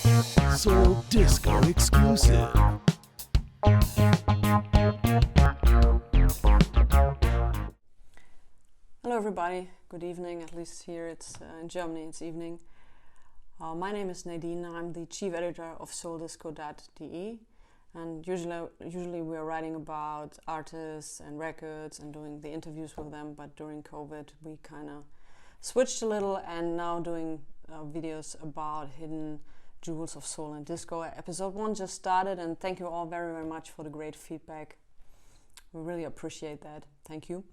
Soul Disco exclusive. Hello everybody, good evening, at least here it's in Germany it's evening. My name is Nadine, I'm the chief editor of souldisco.de, and usually we're writing about artists and records and doing the interviews with them, but during COVID we kind of switched a little and now doing videos about hidden jewels of soul and disco. Episode 1 just started, and thank you all very, very much for the great feedback. We really appreciate that. Thank you.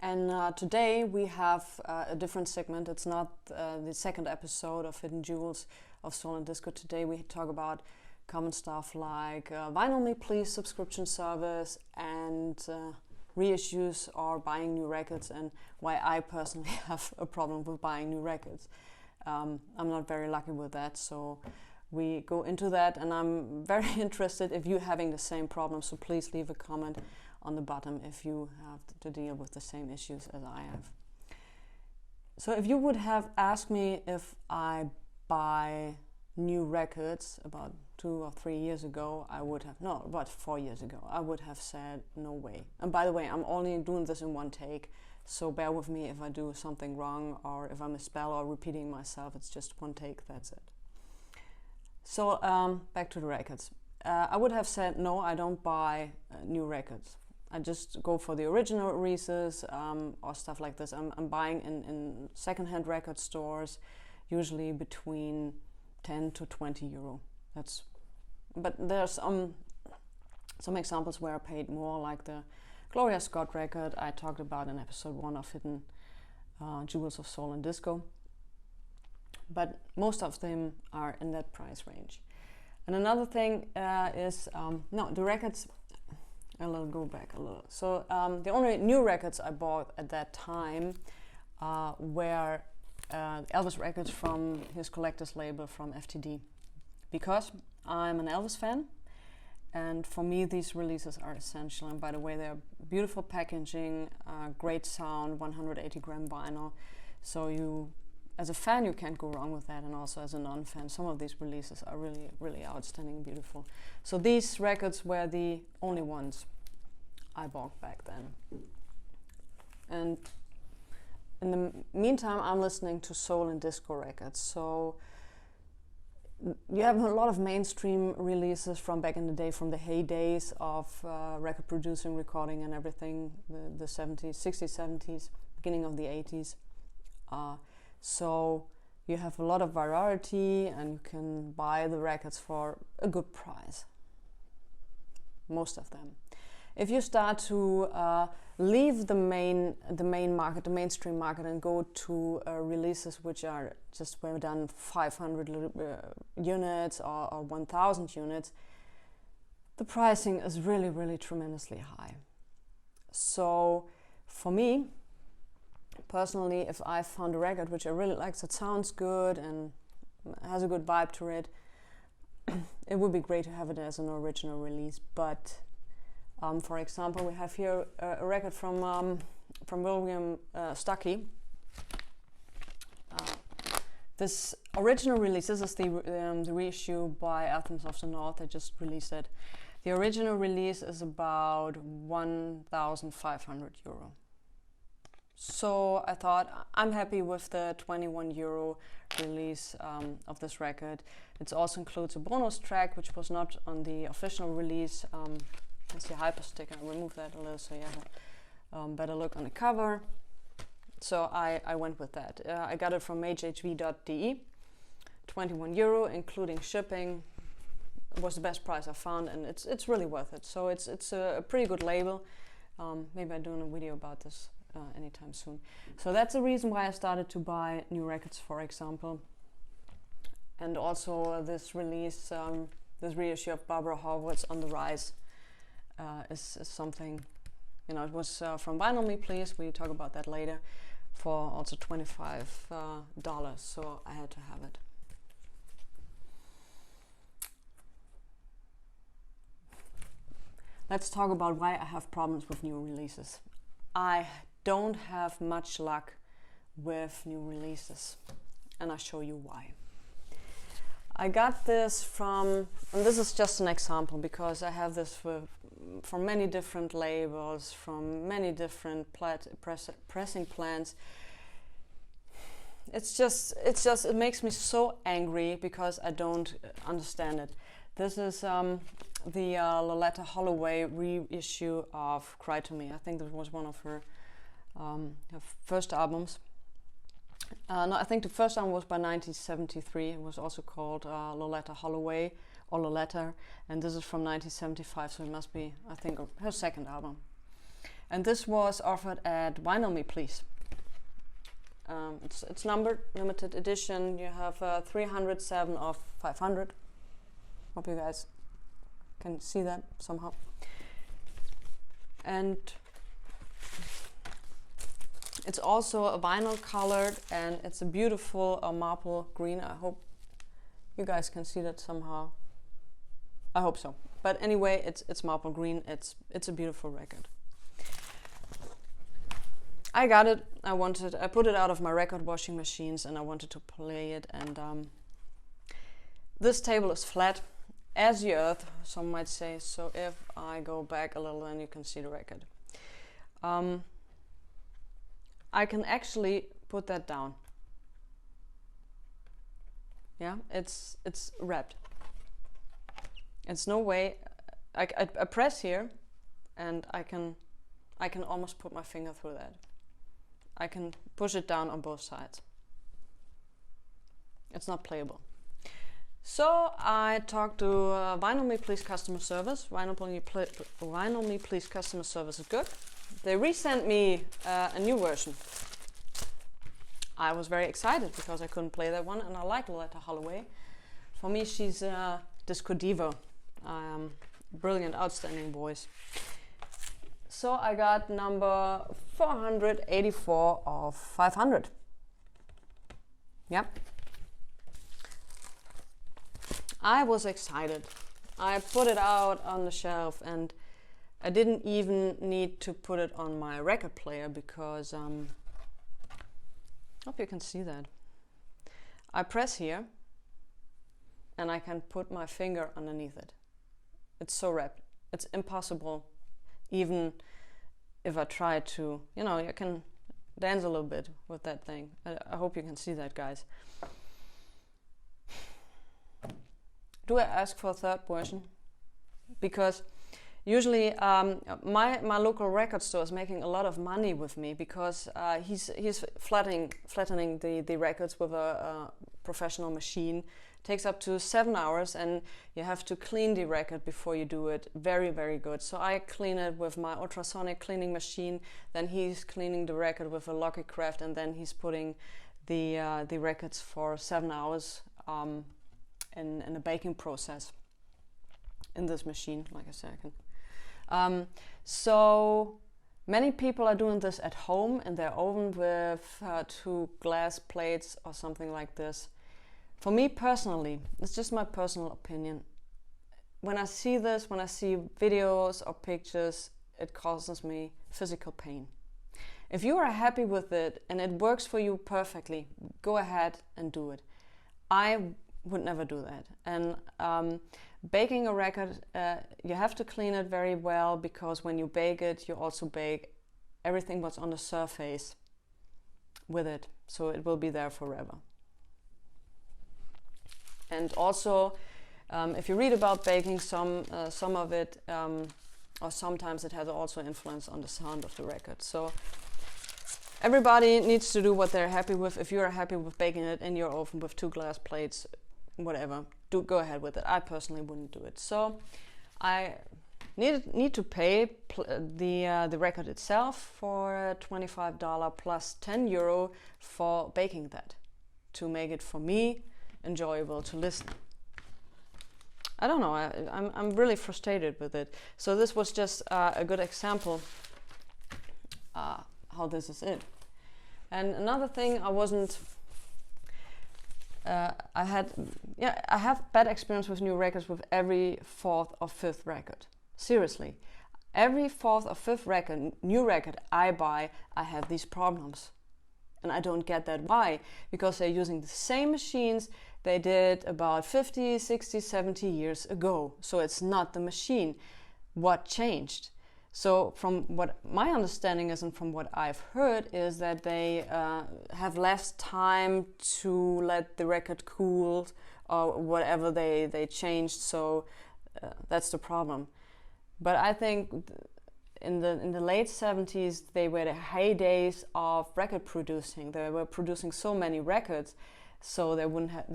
And today we have a different segment. It's not the second episode of Hidden Jewels of Soul and Disco. Today we talk about common stuff like Vinylmeplease subscription service and reissues or buying new records, and why I personally have a problem with buying new records. I'm not very lucky with that, so we go into that, and I'm very interested if you're having the same problem, so please leave a comment on the bottom if you have to deal with the same issues as I have. So if you would have asked me if I buy new records about 2 or 3 years ago, I would have, no, about 4 years ago, I would have said no way. And by the way, I'm only doing this in one take, so bear with me if I do something wrong or if I misspell or repeating myself. It's just one take, that's it. So back to the records. I would have said no, I don't buy new records. I just go for the original releases or stuff like this. I'm buying in secondhand record stores, usually between 10 to 20 euro. But there's some examples where I paid more, like the Gloria Scott record I talked about in episode 1 of Hidden Jewels of Soul and Disco. But most of them are in that price range. And another thing is, the records, I'll go back a little. So the only new records I bought at that time were Elvis records from his collector's label from FTD. Because I'm an Elvis fan, and for me these releases are essential. And by the way, they're beautiful packaging, great sound, 180 gram vinyl. So you, as a fan, you can't go wrong with that, and also as a non-fan, some of these releases are really, really outstanding and beautiful. So these records were the only ones I bought back then. And in the meantime, I'm listening to soul and disco records. So you have a lot of mainstream releases from back in the day, from the heydays of record producing, recording and everything, the 70s, 60s, 70s, beginning of the 80s. So you have a lot of variety and you can buy the records for a good price. Most of them. If you start to leave the main market, the mainstream market, and go to releases which are just were done 500 units or 1,000 units, the pricing is really, really tremendously high. So for me, personally, if I found a record which I really like, that sounds good and has a good vibe to it, it would be great to have it as an original release. But for example, we have here a record from William Stuckey. This original release, this is the reissue by Anthems of the North. They just released it. The original release is about 1,500 euro. So I thought I'm happy with the 21 euro release of this record. It also includes a bonus track which was not on the official release. That's the hyper sticker. I'll remove that a little so you have a better look on the cover. So I went with that. I got it from hhv.de, 21 euro including shipping. It was the best price I found, and it's really worth it. So it's a pretty good label. Maybe I'm doing a video about this anytime soon. So that's the reason why I started to buy new records, for example. And also this release, this reissue of Barbara Howard's On the Rise is something, it was from Vinylmeplease. We talk about that later, for also $25. So I had to have it. Let's talk about why I have problems with new releases. I don't have much luck with new releases, and I'll show you why. I got this from, and this is just an example because I have this from many different labels, from many different pressing plants. It makes me so angry because I don't understand it. This is the Loletta Holloway reissue of Cry to Me. I think this was one of her first albums. No, I think the first album was by 1973. It was also called Loletta Holloway or Loletta, and this is from 1975, so it must be, I think, her second album. And this was offered at Vinylmeplease. It's numbered, limited edition. You have 307 of 500. Hope you guys can see that somehow. And it's also a vinyl colored, and it's a beautiful marble green. I hope you guys can see that somehow. I hope so. But anyway, it's marble green. It's a beautiful record. I got it. I put it out of my record washing machines, and I wanted to play it. And this table is flat as the earth, some might say. So if I go back a little, then you can see the record. I can actually put that down. Yeah, it's wrapped. It's no way. I press here, and I can almost put my finger through that. I can push it down on both sides. It's not playable. So I talked to Vinylmeplease customer service. Vinylmeplease customer service is good. They resent me a new version. I was very excited because I couldn't play that one, and I like Loletta Holloway. For me, she's a disco diva. Brilliant, outstanding voice. So I got number 484 of 500. Yep. I was excited. I put it out on the shelf, and I didn't even need to put it on my record player because hope you can see that. I press here, and I can put my finger underneath it. It's so wrapped. It's impossible, even if I try to, you can dance a little bit with that thing. I hope you can see that, guys. Do I ask for a third version? Because usually my local record store is making a lot of money with me because he's flattening the records with a professional machine. It takes up to 7 hours, and you have to clean the record before you do it. Very, very good. So I clean it with my ultrasonic cleaning machine. Then he's cleaning the record with a Lucky Craft, and then he's putting the records for 7 hours in a baking process in this machine. Like I said, so many people are doing this at home in their oven with 2 glass plates or something like this. For me personally, it's just my personal opinion. When I see this, when I see videos or pictures, it causes me physical pain. If you are happy with it and it works for you perfectly, go ahead and do it. I would never do that. And baking a record, you have to clean it very well, because when you bake it, you also bake everything what's on the surface with it, so it will be there forever. And also, if you read about baking, some of it, or sometimes it has also influence on the sound of the record. So everybody needs to do what they're happy with. If you're happy with baking it in your oven with 2 glass plates, whatever, go ahead with it. I personally wouldn't do it. So I need to pay the record itself for $25 plus €10 for baking that, to make it for me enjoyable to listen. I don't know, I'm really frustrated with it. So this was just a good example how this is it. And another thing, I have bad experience with new records with every 4th or 5th record. Seriously, every 4th or 5th record, new record I buy, I have these problems. And I don't get that. Why? Because they're using the same machines, they did about 50, 60, 70 years ago. So it's not the machine. What changed? So from what my understanding is and from what I've heard is that they have less time to let the record cool or whatever they changed. So that's the problem. But I think in the late 70s, they were the heydays of record producing. They were producing so many records, so they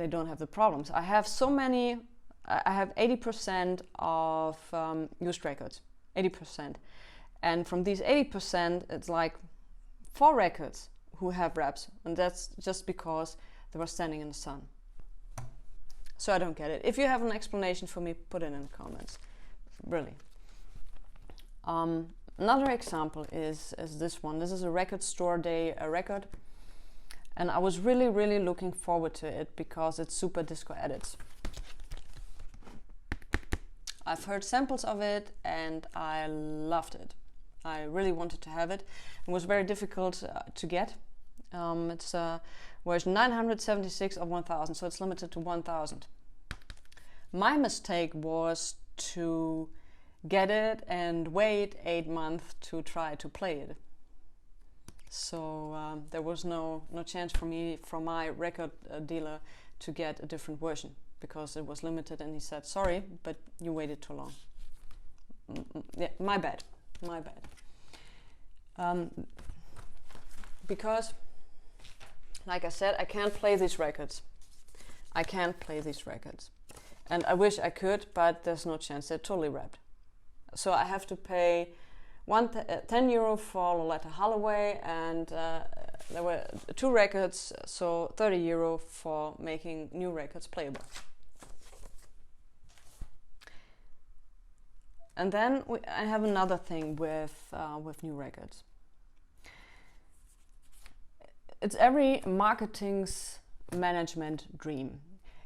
don't have the problems. I have 80% of used records, 80%. And from these 80%, it's like 4 records who have reps, and that's just because they were standing in the sun. So I don't get it. If you have an explanation for me, put it in the comments. Really. Another example is this one. This is a record store day record, and I was really looking forward to it because it's super disco edits. I've heard samples of it and I loved it. I really wanted to have it. It was very difficult to get. It's version 976 of 1000, so it's limited to 1000. My mistake was to get it and wait 8 months to try to play it. So there was no chance for me, from my record dealer, to get a different version because it was limited, and he said, sorry, but you waited too long. Yeah, my bad. Because, like I said, I can't play these records. And I wish I could, but there's no chance. They're totally wrapped. So I have to pay 10 euro for Loletta Holloway, and there were 2 records, so 30 euro for making new records playable. And then I have another thing with new records. It's every marketing's management dream.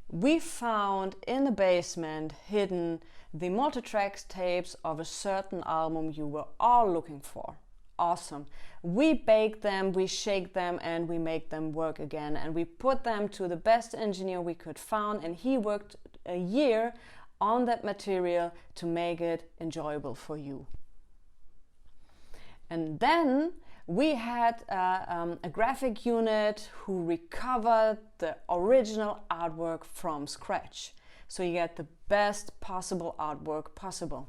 We found in the basement hidden the multitracks tapes of a certain album you were all looking for. Awesome. We bake them, we shake them, and we make them work again. And we put them to the best engineer we could find, and he worked a year on that material to make it enjoyable for you. And then we had a graphic unit who recovered the original artwork from scratch. So you get the best possible artwork possible.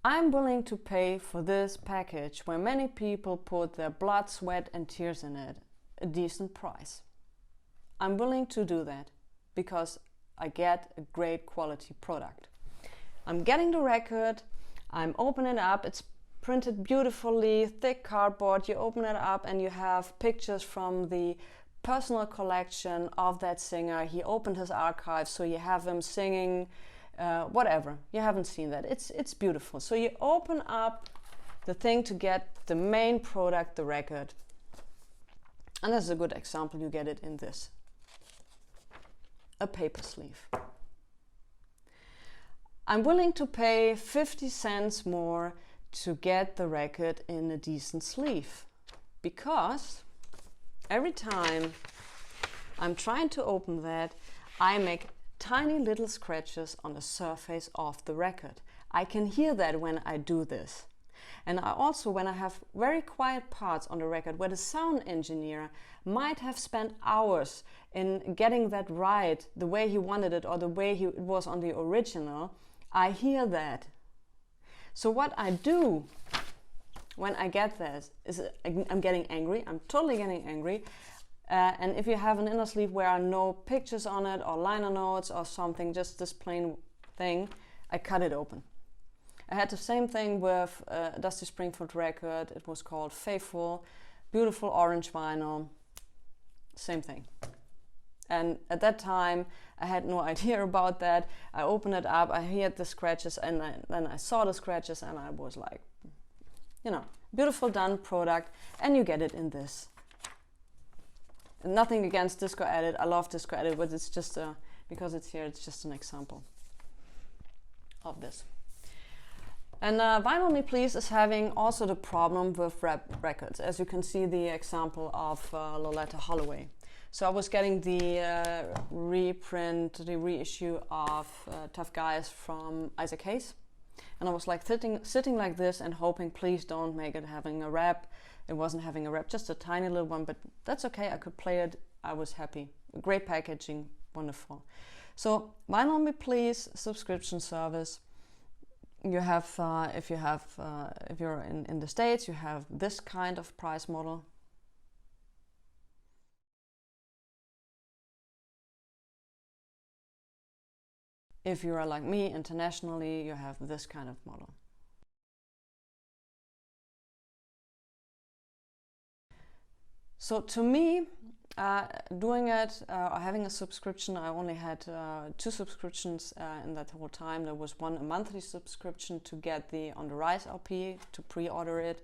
I'm willing to pay for this package, where many people put their blood, sweat and tears in it, a decent price. I'm willing to do that because I get a great quality product. I'm getting the record, I'm opening it up, it's printed beautifully, thick cardboard. You open it up and you have pictures from the personal collection of that singer. He opened his archives, so you have him singing whatever. You haven't seen that. It's beautiful. So you open up the thing to get the main product, the record. And this is a good example. You get it in this. A paper sleeve. I'm willing to pay 50 cents more to get the record in a decent sleeve, because every time I'm trying to open that, I make tiny little scratches on the surface of the record. I can hear that when I do this. And I also, when I have very quiet parts on the record where the sound engineer might have spent hours in getting that right, the way he wanted it or the way it was on the original, I hear that. So what I do when I get this is I'm getting angry. I'm totally getting angry. And if you have an inner sleeve where are no pictures on it or liner notes or something, just this plain thing, I cut it open. I had the same thing with a Dusty Springfield record. It was called Faithful, beautiful orange vinyl, same thing. And at that time, I had no idea about that. I opened it up, I heard the scratches, and then I saw the scratches, and I was like, you know, beautiful done product, and you get it in this. Nothing against Disco Edit, I love Disco Edit, but it's just, because it's here, it's just an example of this. And Vinylmeplease is having also the problem with rap records, as you can see the example of Loletta Holloway. So I was getting the reprint, the reissue of Tough Guys from Isaac Hayes. And I was like sitting like this and hoping, please don't make it having a wrap. It wasn't having a wrap, just a tiny little one, but that's okay. I could play it. I was happy. Great packaging, wonderful. So Vinylmeplease subscription service. You have, if you're in the States, you have this kind of price model. If you are like me, internationally, you have this kind of model. So to me, doing it or having a subscription, I only had 2 subscriptions in that whole time. There was one, a monthly subscription to get the On the Rise LP, to pre-order it.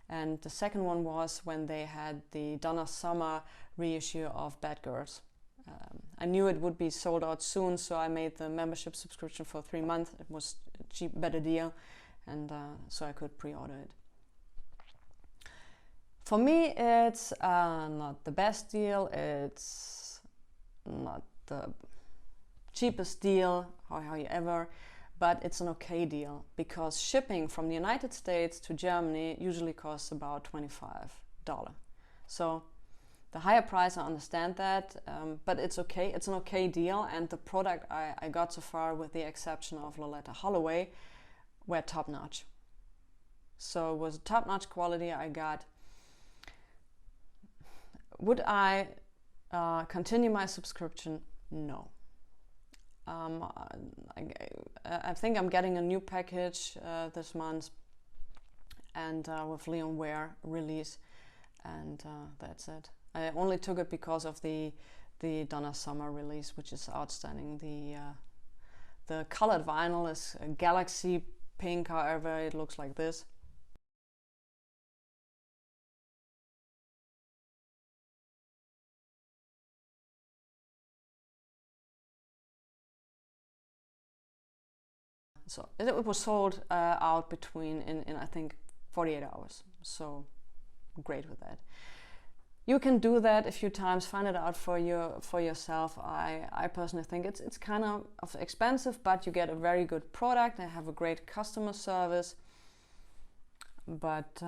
And the second one was when they had the Donna Summer reissue of Bad Girls. I knew it would be sold out soon, so I made the membership subscription for 3 months. It was a cheap, better deal, and so I could pre-order it. For me, it's not the best deal. It's not the cheapest deal, however, but it's an okay deal because shipping from the United States to Germany usually costs about $25. So the higher price, I understand that, but it's okay. It's an okay deal, and the product I got so far, with the exception of Loletta Holloway, were top-notch. So it was top-notch quality I got. Would I continue my subscription? No. I think I'm getting a new package this month, and with Leon Ware release, and that's it. I only took it because of the Donna Summer release, which is outstanding. The colored vinyl is a galaxy pink, however it looks like this. So it was sold out in I think 48 hours. So great with that. You can do that a few times, find it out for yourself. I personally think it's kind of expensive, but you get a very good product and have a great customer service. But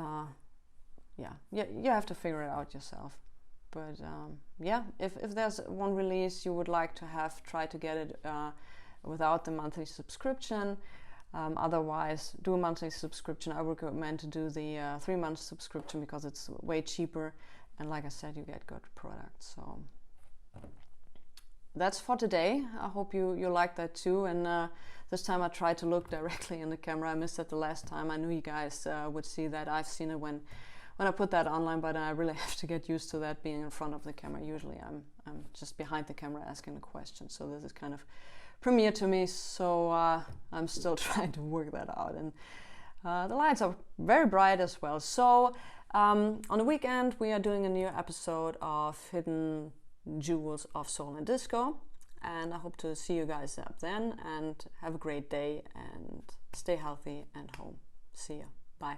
yeah, you have to figure it out yourself. But yeah, if there's one release you would like to have, try to get it without the monthly subscription. Otherwise, do a monthly subscription. I would recommend to do the 3-month subscription because it's way cheaper, and like I said, you get good products. So that's for today. I hope you like that too, and this time I tried to look directly in the camera. I missed it the last time. I knew you guys would see that. I've seen it when I put that online, but I really have to get used to that, being in front of the camera. Usually I'm just behind the camera asking the question, so this is kind of premiere to me, so I'm still trying to work that out. And the lights are very bright as well. So on the weekend we are doing a new episode of Hidden Jewels of Soul and Disco, and I hope to see you guys up then, and have a great day and stay healthy and home. See ya. Bye.